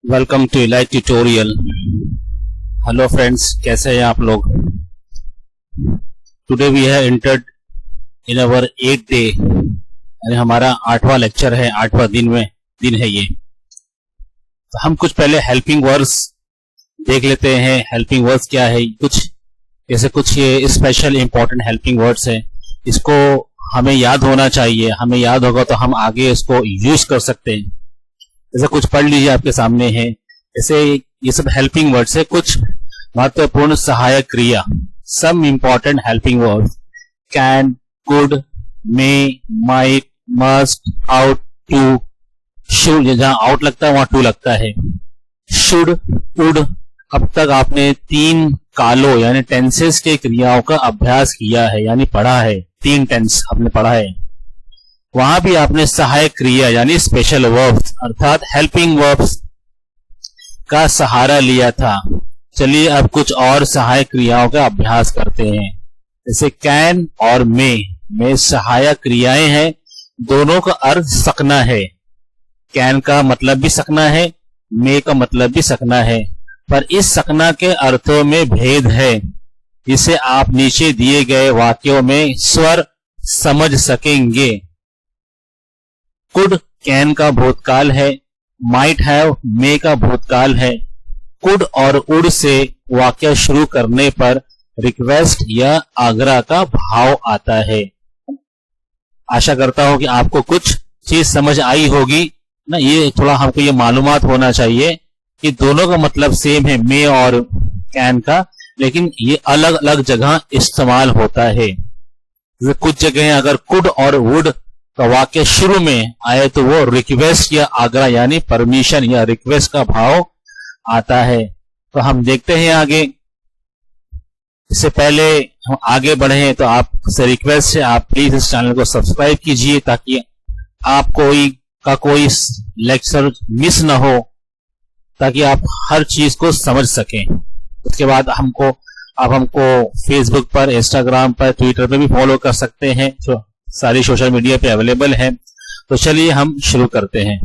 Welcome to elite tutorial. Hello friends, कैसे हैं आप लोग। Today we have entered in our 8th day, यानी हमारा 8वां लेक्चर है, 8वां दिन है ये। तो हम कुछ पहले हेल्पिंग वर्ड्स देख लेते हैं। हेल्पिंग वर्ड्स क्या है, कुछ ये स्पेशल इंपॉर्टेंट हेल्पिंग वर्ड्स है। इसको हमें याद होना चाहिए, हमें याद होगा तो हम आगे इसको यूज कर सकते हैं। जैसे कुछ पढ़ लीजिए, आपके सामने है। जैसे ये सब हेल्पिंग वर्ड्स है, कुछ महत्वपूर्ण सहायक क्रिया। Some important helping words: can, could, may, might, must, ought, to, should. जहां आउट लगता है वहां टू लगता है। Should, would. अब तक आपने 3 कालों यानी टेंसेस के क्रियाओं का अभ्यास किया है, यानी पढ़ा है। 3 टेंस आपने पढ़ा है। वहां भी आपने सहायक क्रिया यानी स्पेशल वर्ब्स अर्थात हेल्पिंग वर्ब्स का सहारा लिया था। चलिए अब कुछ और सहायक क्रियाओं का अभ्यास करते हैं। जैसे कैन और मे सहायक क्रियाएं हैं। दोनों का अर्थ सकना है। कैन का मतलब भी सकना है, मे का मतलब भी सकना है, पर इस सकना के अर्थों में भेद है, जिसे आप नीचे दिए गए वाक्यों में स्वर समझ सकेंगे। कुड कैन का भूतकाल है, माइट हैव मे का भूतकाल है। कुड और उड से वाक्य शुरू करने पर रिक्वेस्ट या आग्रह का भाव आता है। आशा करता हूं कि आपको कुछ चीज समझ आई होगी ना। ये थोड़ा हमको ये मालूमात होना चाहिए कि दोनों का मतलब सेम है, मे और कैन का, लेकिन ये अलग अलग जगह इस्तेमाल होता है। कुछ जगह अगर कुड और वुड का वाक्य शुरू में आए तो वो रिक्वेस्ट या आग्रह यानी परमिशन या रिक्वेस्ट का भाव आता है। तो हम देखते हैं आगे। इससे पहले हम आगे बढ़े तो आपसे रिक्वेस्ट है, आप प्लीज इस चैनल को सब्सक्राइब कीजिए ताकि आप कोई लेक्चर मिस ना हो, ताकि आप हर चीज को समझ सकें। उसके बाद आप हमको फेसबुक पर, इंस्टाग्राम पर, ट्विटर पर भी फॉलो कर सकते हैं, जो सारी सोशल मीडिया पे अवेलेबल है। तो चलिए हम शुरू करते हैं।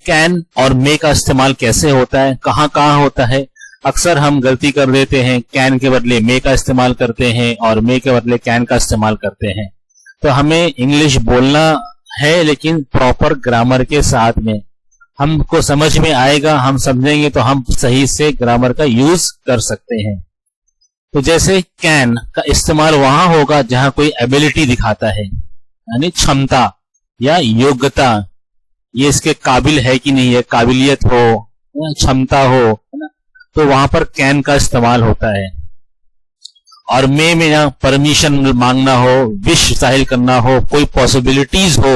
कैन और मे का इस्तेमाल कैसे होता है, कहां कहां होता है। अक्सर हम गलती कर देते हैं, कैन के बदले मे का इस्तेमाल करते हैं और मे के बदले कैन का इस्तेमाल करते हैं। तो हमें इंग्लिश बोलना है, लेकिन प्रॉपर ग्रामर के साथ में। हमको समझ में आएगा, हम समझेंगे तो हम सही से ग्रामर का यूज कर सकते हैं। तो जैसे कैन का इस्तेमाल वहां होगा जहां कोई एबिलिटी दिखाता है, यानी क्षमता या योग्यता, ये इसके काबिल है कि नहीं है, काबिलियत हो, क्षमता हो, है ना, तो वहां पर कैन का इस्तेमाल होता है। और मे में यहाँ परमिशन मांगना हो, विश जाहिर करना हो, कोई पॉसिबिलिटीज हो,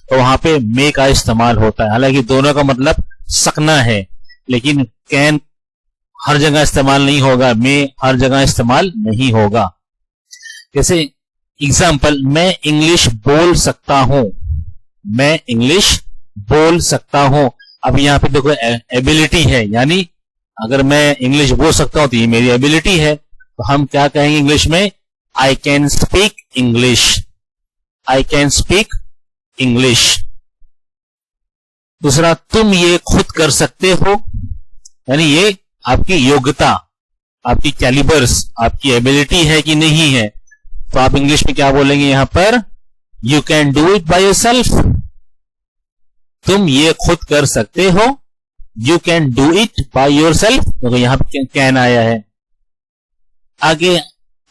तो वहां पे मे का इस्तेमाल होता है। हालांकि दोनों का मतलब सकना है, लेकिन कैन हर जगह इस्तेमाल नहीं होगा, मैं हर जगह इस्तेमाल नहीं होगा। जैसे एग्जाम्पल, मैं इंग्लिश बोल सकता हूं, मैं इंग्लिश बोल सकता हूं। अब यहां पे देखो एबिलिटी है, यानी अगर मैं इंग्लिश बोल सकता हूं तो ये मेरी एबिलिटी है। तो हम क्या कहेंगे इंग्लिश में, I can speak English, I can speak English. दूसरा, तुम ये खुद कर सकते हो, यानी ये आपकी योग्यता, आपकी कैलिबर्स, आपकी एबिलिटी है कि नहीं है। तो आप इंग्लिश में क्या बोलेंगे यहां पर, you can do it by yourself, तुम ये खुद कर सकते हो, you can do it by yourself. तो यहां पर कैन आया है। आगे,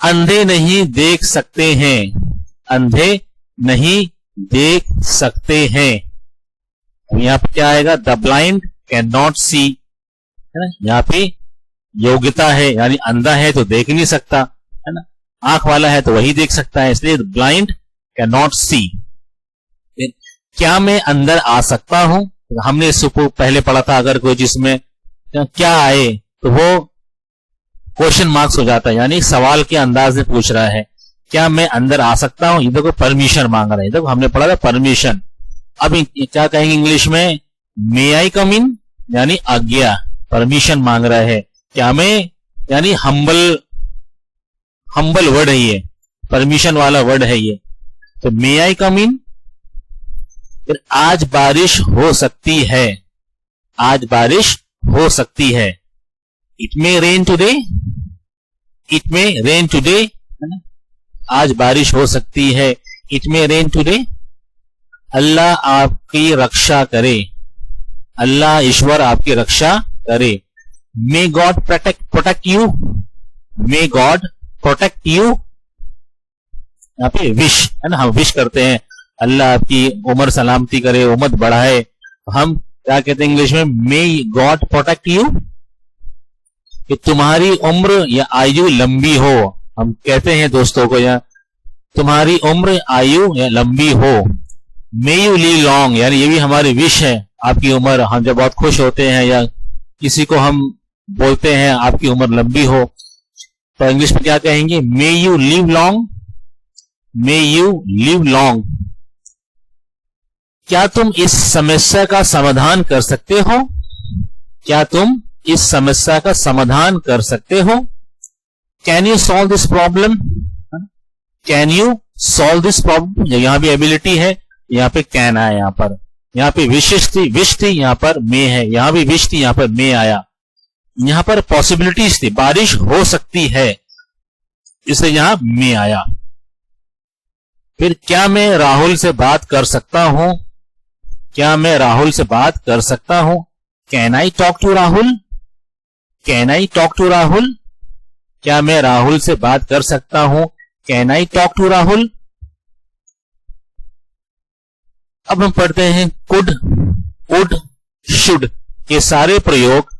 अंधे नहीं देख सकते हैं, अंधे नहीं देख सकते हैं। यहां पर क्या आएगा, द ब्लाइंड कैन नॉट सी, है ना। यहाँ पे योग्यता है, यानी अंधा है तो देख नहीं सकता, है ना, आंख वाला है तो वही देख सकता है, इसलिए ब्लाइंड कैन नॉट सी। क्या मैं अंदर आ सकता हूं, हमने इसको पहले पढ़ा था। अगर कोई जिसमें क्या आए तो वो क्वेश्चन मार्क्स हो जाता है, यानी सवाल के अंदाज में पूछ रहा है, क्या मैं अंदर आ सकता हूं। ये देखो परमिशन मांग रहा है, देखो हमने पढ़ा था परमिशन। अब क्या कहेंगे इंग्लिश में, मे आई कम इन, यानी आज्ञा, परमिशन मांग रहा है। क्या मैं, यानी हम्बल वर्ड है ये, परमिशन वाला वर्ड है ये। तो मे आई कम इन, फिर आज बारिश हो सकती है, आज बारिश हो सकती है। It may rain today, it may rain today, है ना, आज बारिश हो सकती है, इट मे रेन टुडे। अल्लाह आपकी रक्षा करे, अल्लाह ईश्वर आपकी रक्षा करे। May God protect you, may God protect you. यहाँ पे विश है ना, हम विश करते हैं अल्लाह आपकी उम्र सलामती करे, उम्र बढ़ाए। हम क्या कहते हैं इंग्लिश में, मे गॉड प्रोटेक्ट यू, कि तुम्हारी उम्र या आयु लंबी हो। हम कहते हैं दोस्तों को, या तुम्हारी उम्र आयु या लंबी हो। मे यू लिव लॉन्ग, यानी ये भी हमारी विश है, आपकी उम्र, हम जब बहुत खुश होते हैं या किसी को हम बोलते हैं आपकी उम्र लंबी हो, तो इंग्लिश में क्या कहेंगे, may you live long, may you live long. क्या तुम इस समस्या का समाधान कर सकते हो, क्या तुम इस समस्या का समाधान कर सकते हो। Can you solve this problem, can you solve this problem. यहां भी एबिलिटी है, यहां पे कैन आया, यहां पे विश थी, यहां पर मे है, यहां भी विश थी, यहां पर मे आया। यहां पर पॉसिबिलिटीज थी, बारिश हो सकती है, इसलिए यहां मे आया। फिर क्या मैं राहुल से बात कर सकता हूं, क्या मैं राहुल से बात कर सकता हूं। Can I talk to Rahul, can I talk to Rahul. क्या मैं राहुल से बात कर सकता हूं, can I talk to Rahul. अब हम पढ़ते हैं कुड, वुड, शुड के सारे प्रयोग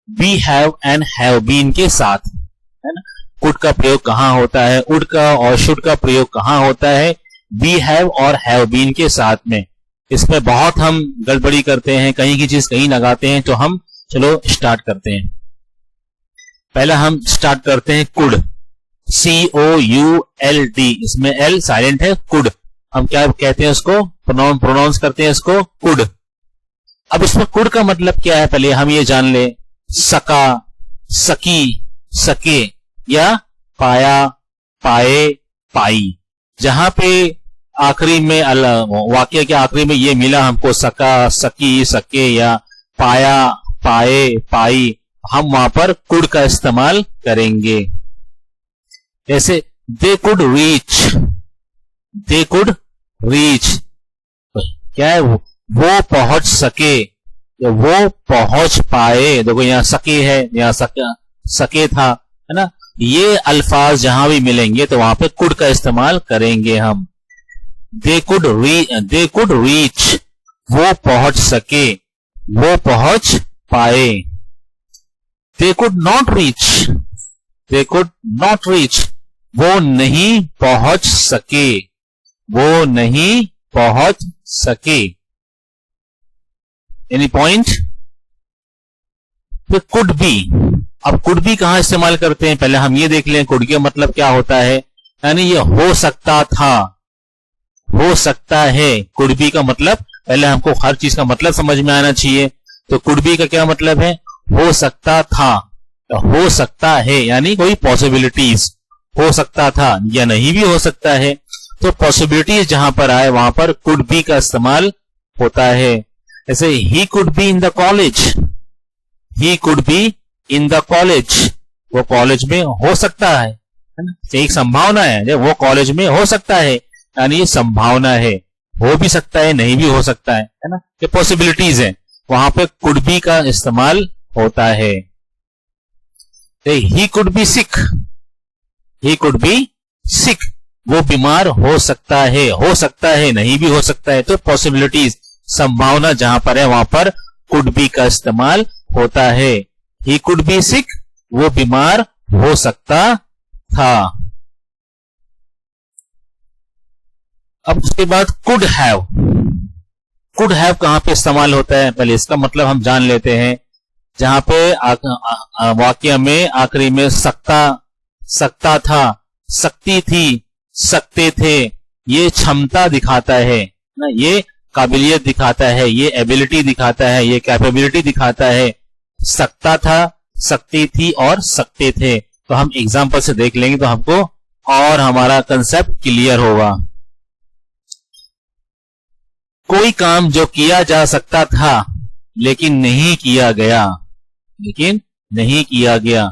be, have and have been के साथ, है ना। कुड का प्रयोग कहां होता है, वुड का और शुड का प्रयोग कहां होता है, बी, हैव और हैव बीन के साथ में। इसमें बहुत हम गड़बड़ी करते हैं, कहीं की चीज कहीं लगाते हैं। तो हम चलो स्टार्ट करते हैं। पहला हम स्टार्ट करते हैं कुड, COULD, इसमें L साइलेंट है, कुड। हम क्या कहते हैं उसको, प्रोनाउंस करते हैं इसको कुड। अब इसमें कुड का मतलब क्या है, पहले हम ये जान ले। सका, सकी, सके, या पाया, पाए, पाई। जहां पे आखिरी में वाक्य के आखिरी में ये मिला हमको, सका, सकी, सके या पाया, पाए, पाई, हम वहां पर कुड का इस्तेमाल करेंगे। जैसे they could reach, they could reach, क्या है, वो पहुंच सके या वो पहुंच पाए। देखो यहां सके है, यहां सके था, है ना। ये अल्फाज जहां भी मिलेंगे तो वहां पे कुड का इस्तेमाल करेंगे हम। दे कुड रीच, वो पहुंच सके, वो पहुंच पाए। They could not reach, they could not reach, वो नहीं पहुंच सके, वो नहीं पहुंच सके। Any point. फिर कुड बी, अब कुड बी कहां इस्तेमाल करते हैं, पहले हम ये देख लें कुड का मतलब क्या होता है। यानी ये हो सकता था, हो सकता है। कुड बी का मतलब, पहले हमको हर चीज का मतलब समझ में आना चाहिए। तो कुड बी का क्या मतलब है, हो सकता था, तो हो सकता है यानी कोई पॉसिबिलिटीज, हो सकता था या नहीं भी हो सकता है। तो पॉसिबिलिटीज जहां पर आए वहां पर कुड बी का इस्तेमाल होता है। जैसे ही could be in the college, he could be in the college, वो कॉलेज में हो सकता है ना, एक संभावना है, जब वो कॉलेज में हो सकता है यानी ये संभावना है, हो भी सकता है नहीं भी हो सकता है ना, ये पॉसिबिलिटीज है, वहां पे कुड बी का इस्तेमाल होता है। He could be sick, he could be sick, वो बीमार हो सकता है नहीं भी हो सकता है। तो पॉसिबिलिटीज, संभावना जहां पर है वहां पर कुड बी का इस्तेमाल होता है। ही कुड बी सिक, वो बीमार हो सकता था। अब उसके बाद कुड हैव, कुड हैव कहां पे इस्तेमाल होता है, पहले इसका मतलब हम जान लेते हैं। जहां पे वाक्य में आखिरी में सकता था, सकती थी, सकते थे, ये क्षमता दिखाता है ना, ये काबिलियत दिखाता है, ये एबिलिटी दिखाता है, ये कैपेबिलिटी दिखाता है। सकता था, सकती थी और सकते थे। तो हम एग्जांपल से देख लेंगे तो हमको और हमारा कंसेप्ट क्लियर होगा। कोई काम जो किया जा सकता था लेकिन नहीं किया गया, लेकिन नहीं किया गया,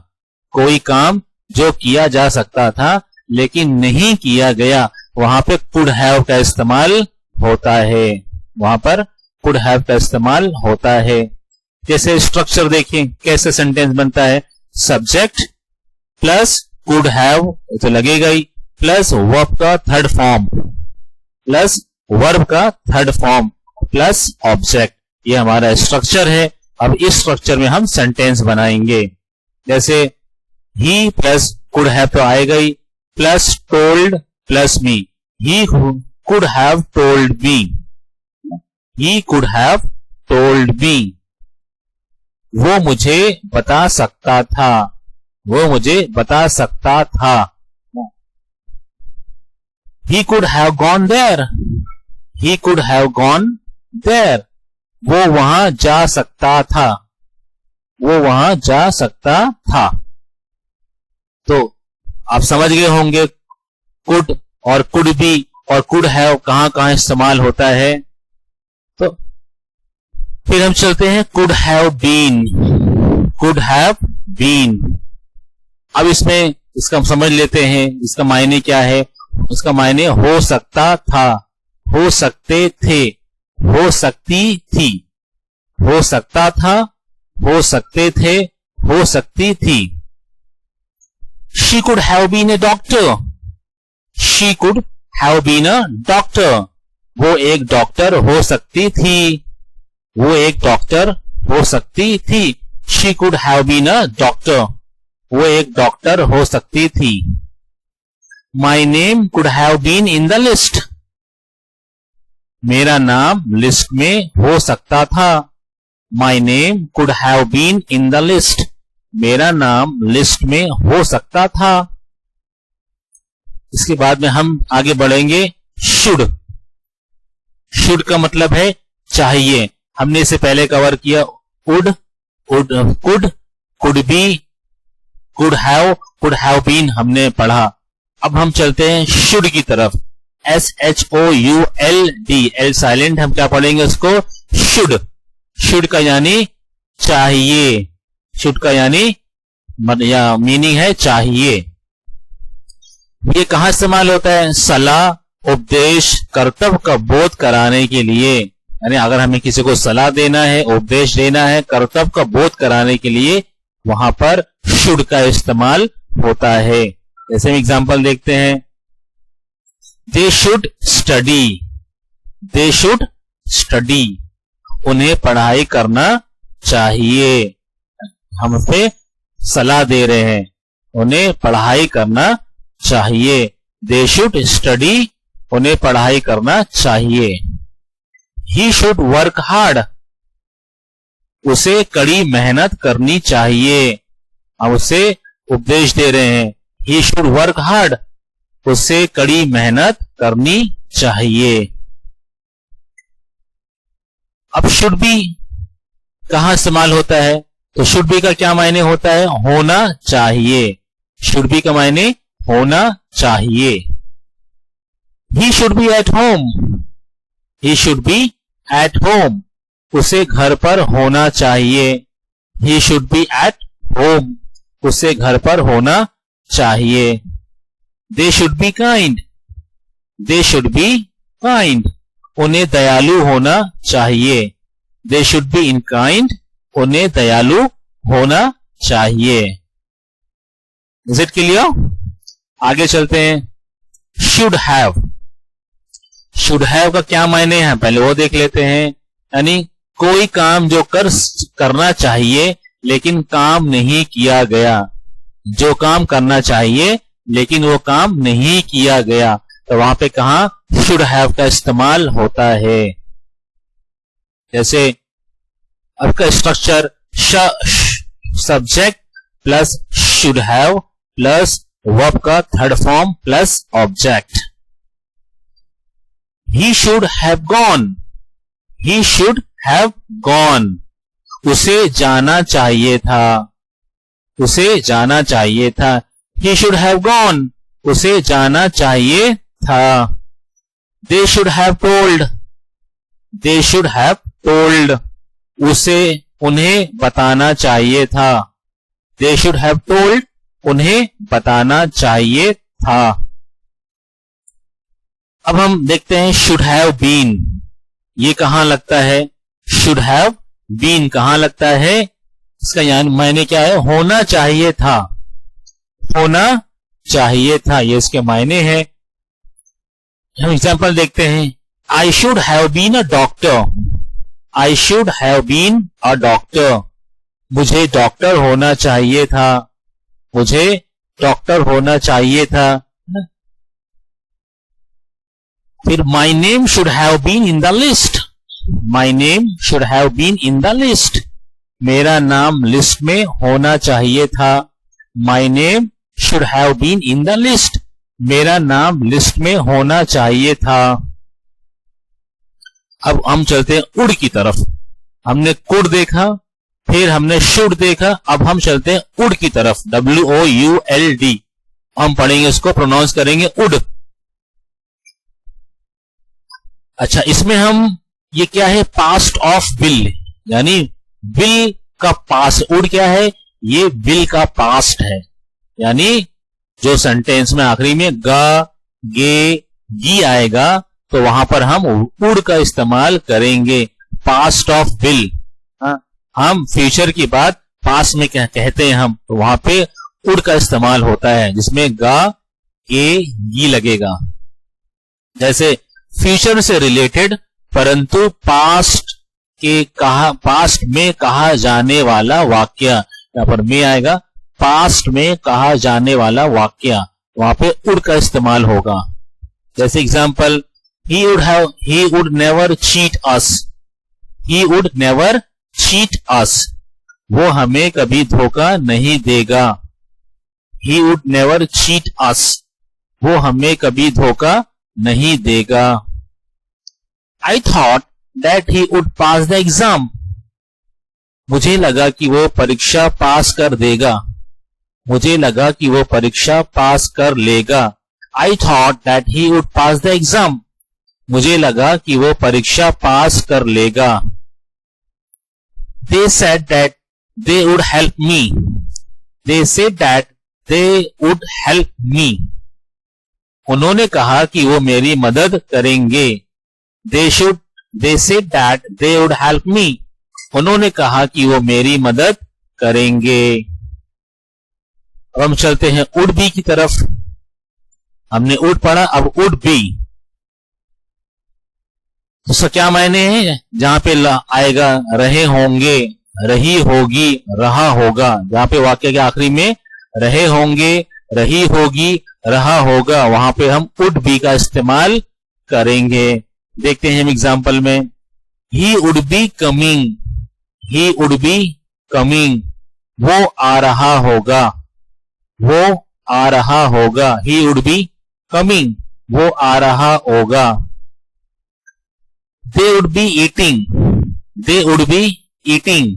कोई काम जो किया जा सकता था लेकिन नहीं किया गया, वहां पे कुड हैव का इस्तेमाल होता है, वहां पर कुड हैव का इस्तेमाल होता है। जैसे स्ट्रक्चर देखिए कैसे सेंटेंस बनता है, सब्जेक्ट प्लस कुड हैव तो लगेगा ही, प्लस वर्ब का थर्ड फॉर्म, प्लस वर्ब का थर्ड फॉर्म, प्लस ऑब्जेक्ट, ये हमारा स्ट्रक्चर है। अब इस स्ट्रक्चर में हम सेंटेंस बनाएंगे। जैसे ही प्लस कुड हैव तो आएगा ही, plus told plus me, he could have told me, he could have told me, वो मुझे बता सकता था, वो मुझे बता सकता था। He could have gone there, he could have gone there, वो वहां जा सकता था, वो वहां जा सकता था। तो आप समझ गए होंगे कुड और कुड बी और कुड हैव कहां कहां इस्तेमाल होता है। तो फिर हम चलते हैं could have been, could have been. अब इसमें इसका समझ लेते हैं इसका मायने क्या है। उसका मायने हो सकता था, हो सकते थे, हो सकती थी, हो सकता था, हो सकते थे, हो सकती थी। She could have been a doctor, she could have been a doctor, वो एक डॉक्टर हो सकती थी, वो एक डॉक्टर हो सकती थी। She could have been a doctor, वो एक डॉक्टर हो सकती थी। My name could have been in the list, मेरा नाम लिस्ट में हो सकता था। My name could have been in the list, मेरा नाम लिस्ट में हो सकता था। इसके बाद में हम आगे बढ़ेंगे should, should का मतलब है चाहिए, हमने इसे पहले कवर किया। would, could, could be, could have been हमने पढ़ा। अब हम चलते हैं शुड की तरफ, SHOULD, एल साइलेंट, हम क्या पढ़ेंगे उसको, शुड। शुड का यानी चाहिए, शुड का यानी या मीनिंग है चाहिए। ये कहां इस्तेमाल होता है, सलाह, उपदेश, कर्तव्य का बोध कराने के लिए, यानी अगर हमें किसी को सलाह देना है, उपदेश देना है, कर्तव्य का बोध कराने के लिए वहां पर शुड का इस्तेमाल होता है। जैसे हम एग्जांपल देखते हैं, they should study, they should study, उन्हें पढ़ाई करना चाहिए। हम पे सलाह दे रहे हैं, उन्हें पढ़ाई करना चाहिए। दे शुड स्टडी, उन्हें पढ़ाई करना चाहिए। ही शुड वर्क हार्ड, उसे कड़ी मेहनत करनी चाहिए। हम उसे उपदेश दे रहे हैं, ही शुड वर्क हार्ड, उसे कड़ी मेहनत करनी चाहिए। अब शुड बी कहां इस्तेमाल होता है, तो शुड बी का क्या मायने होता है, होना चाहिए। शुड बी का मायने होना चाहिए। He should be at home, he should be at home, उसे घर पर होना चाहिए। He should be at home, उसे घर पर होना चाहिए। They should be kind, they should be kind, उन्हें दयालु होना चाहिए। They should be in kind, उन्हें दयालु होना चाहिए। Is it clear? आगे चलते हैं। शुड हैव, शुड हैव का क्या मायने हैं पहले वो देख लेते हैं। यानी कोई काम जो करना चाहिए लेकिन काम नहीं किया गया, जो काम करना चाहिए लेकिन वो काम नहीं किया गया, तो वहां पे कहा शुड हैव का इस्तेमाल होता है। जैसे आपका structure subject plus should have plus verb का third form plus object. He should have gone, he should have gone, उसे जाना चाहिए था, उसे जाना चाहिए था। ही शुड हैव गॉन, उसे जाना चाहिए था। They should have told, they should have told, उसे उन्हें बताना चाहिए था। दे शुड हैव टोल्ड, उन्हें बताना चाहिए था। अब हम देखते हैं शुड हैव बीन, ये कहां लगता है? शुड हैव बीन कहां लगता है? इसका यानी मायने क्या है? होना चाहिए था, होना चाहिए था, ये इसके मायने हैं। हम एग्जांपल देखते हैं। I should have been a doctor, I should have been a doctor, मुझे डॉक्टर होना चाहिए था, मुझे डॉक्टर होना चाहिए था। फिर my name should have been in the list, my name should have been in the list, मेरा नाम लिस्ट में होना चाहिए था। My name should have been in the list, मेरा नाम लिस्ट में होना चाहिए था। अब हम चलते हैं उड की तरफ। हमने कुड देखा, फिर हमने शुड देखा, अब हम चलते हैं उड की तरफ, WOULD। हम पढ़ेंगे, उसको प्रोनाउंस करेंगे उड। अच्छा, इसमें हम ये क्या है? पास्ट ऑफ विल, यानी विल का पास्ट। उड क्या है? ये विल का पास्ट है, यानी जो सेंटेंस में आखिरी में ग, गे, गी आएगा तो वहां पर हम उड का इस्तेमाल करेंगे, पास्ट ऑफ विल। हम फ्यूचर की बात पास्ट में कहते हैं हम, तो वहां पे उड का इस्तेमाल होता है, जिसमें गा, गे, गी लगेगा। जैसे फ्यूचर से रिलेटेड परंतु पास्ट में कहा जाने वाला वाक्य, यहां पर में आएगा, पास्ट में कहा जाने वाला वाक्य, वहां पे उड का इस्तेमाल होगा। जैसे example, he would never cheat us, he would never cheat us, वो हमें कभी धोखा नहीं देगा। he would never cheat us, वो हमें कभी धोखा नहीं देगा। I thought that he would pass the exam, मुझे लगा कि वो परीक्षा पास कर देगा, मुझे लगा कि वो परीक्षा पास कर लेगा। I thought that he would pass the exam, मुझे लगा कि वो परीक्षा पास कर लेगा। They said that they would help me, they said that they would help me, उन्होंने कहा कि वो मेरी मदद करेंगे। They said that they would help me, उन्होंने कहा कि वो मेरी मदद करेंगे। अब हम चलते हैं would be की तरफ। हमने would पढ़ा, अब would be, तो उसका क्या मायने हैं? जहां पे आएगा रहे होंगे, रही होगी, रहा होगा, जहां पे वाक्य के आखिरी में रहे होंगे, रही होगी, रहा होगा, वहां पे हम would be का इस्तेमाल करेंगे। देखते हैं हम एग्जांपल में। he would be coming, he would be coming, वो आ रहा होगा, वो आ रहा होगा। he would be coming, वो आ रहा होगा। they would be eating, they would be eating,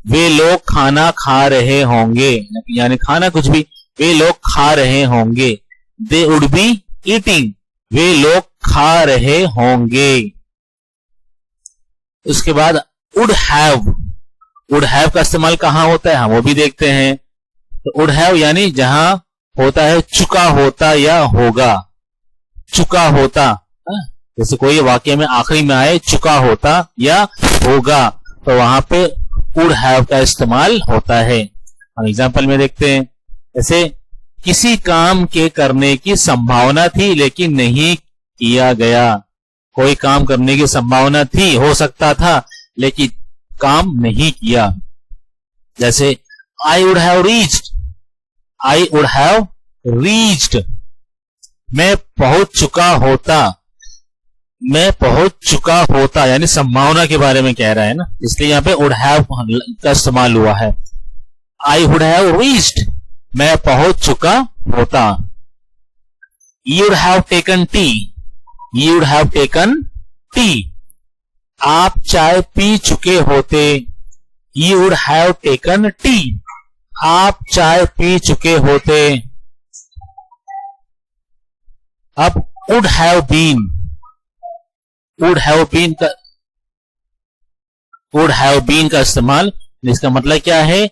वे लोग खाना खा रहे होंगे, यानी खाना कुछ भी, वे लोग खा रहे होंगे। they would be eating, वे लोग खा रहे होंगे। उसके बाद would have, would have का इस्तेमाल कहां होता है हम वो भी देखते हैं। तो would have यानी जहां होता है चुका होता या होगा, चुका होता, जैसे कोई वाक्य में आखिरी में आए चुका होता या होगा, तो वहां पे would have का इस्तेमाल होता है। हम एग्जांपल में देखते हैं, जैसे किसी काम के करने की संभावना थी लेकिन नहीं किया गया। कोई काम करने की संभावना थी, हो सकता था, लेकिन काम नहीं किया। जैसे I would have reached, I would have reached, मैं पहुंच चुका होता, मैं पहुंच चुका होता, यानी संभावना के बारे में कह रहा है ना, इसलिए यहां पे would have का इस्तेमाल हुआ है। I would have reached, मैं पहुंच चुका होता। You would have taken tea, you would have taken tea, आप चाय पी चुके होते। You would have taken tea, आप चाय पी चुके होते। अब would have been, would have been का वुड हैव बीन का इस्तेमाल। इसका मतलब क्या है,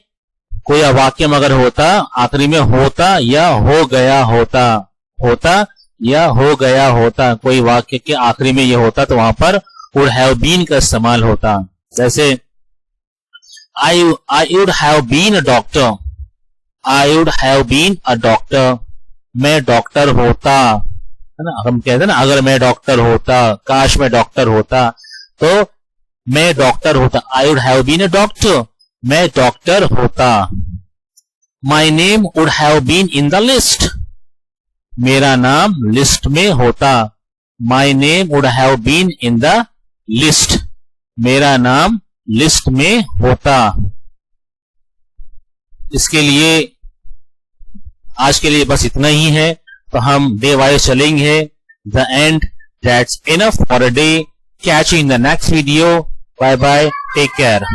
कोई वाक्य में अगर होता, आखिरी में होता या हो गया होता, होता या हो गया होता, कोई वाक्य के आखिरी में ये होता तो वहां पर वुड हैव बीन का इस्तेमाल होता। जैसे I would have been a doctor, I would have been a doctor, मैं डॉक्टर होता, है ना। हम कहते हैं ना, अगर मैं डॉक्टर होता, काश मैं डॉक्टर होता, तो मैं डॉक्टर होता, I would have been a doctor, मैं डॉक्टर होता। My name would have been in the list, मेरा नाम लिस्ट में होता। My name would have been in the list, मेरा नाम लिस्ट में होता। इसके लिए आज के लिए बस इतना ही है, तो हम डे वाइज चलेंगे। The end, that's enough for a day. Catch you in the next video. Bye bye, take care.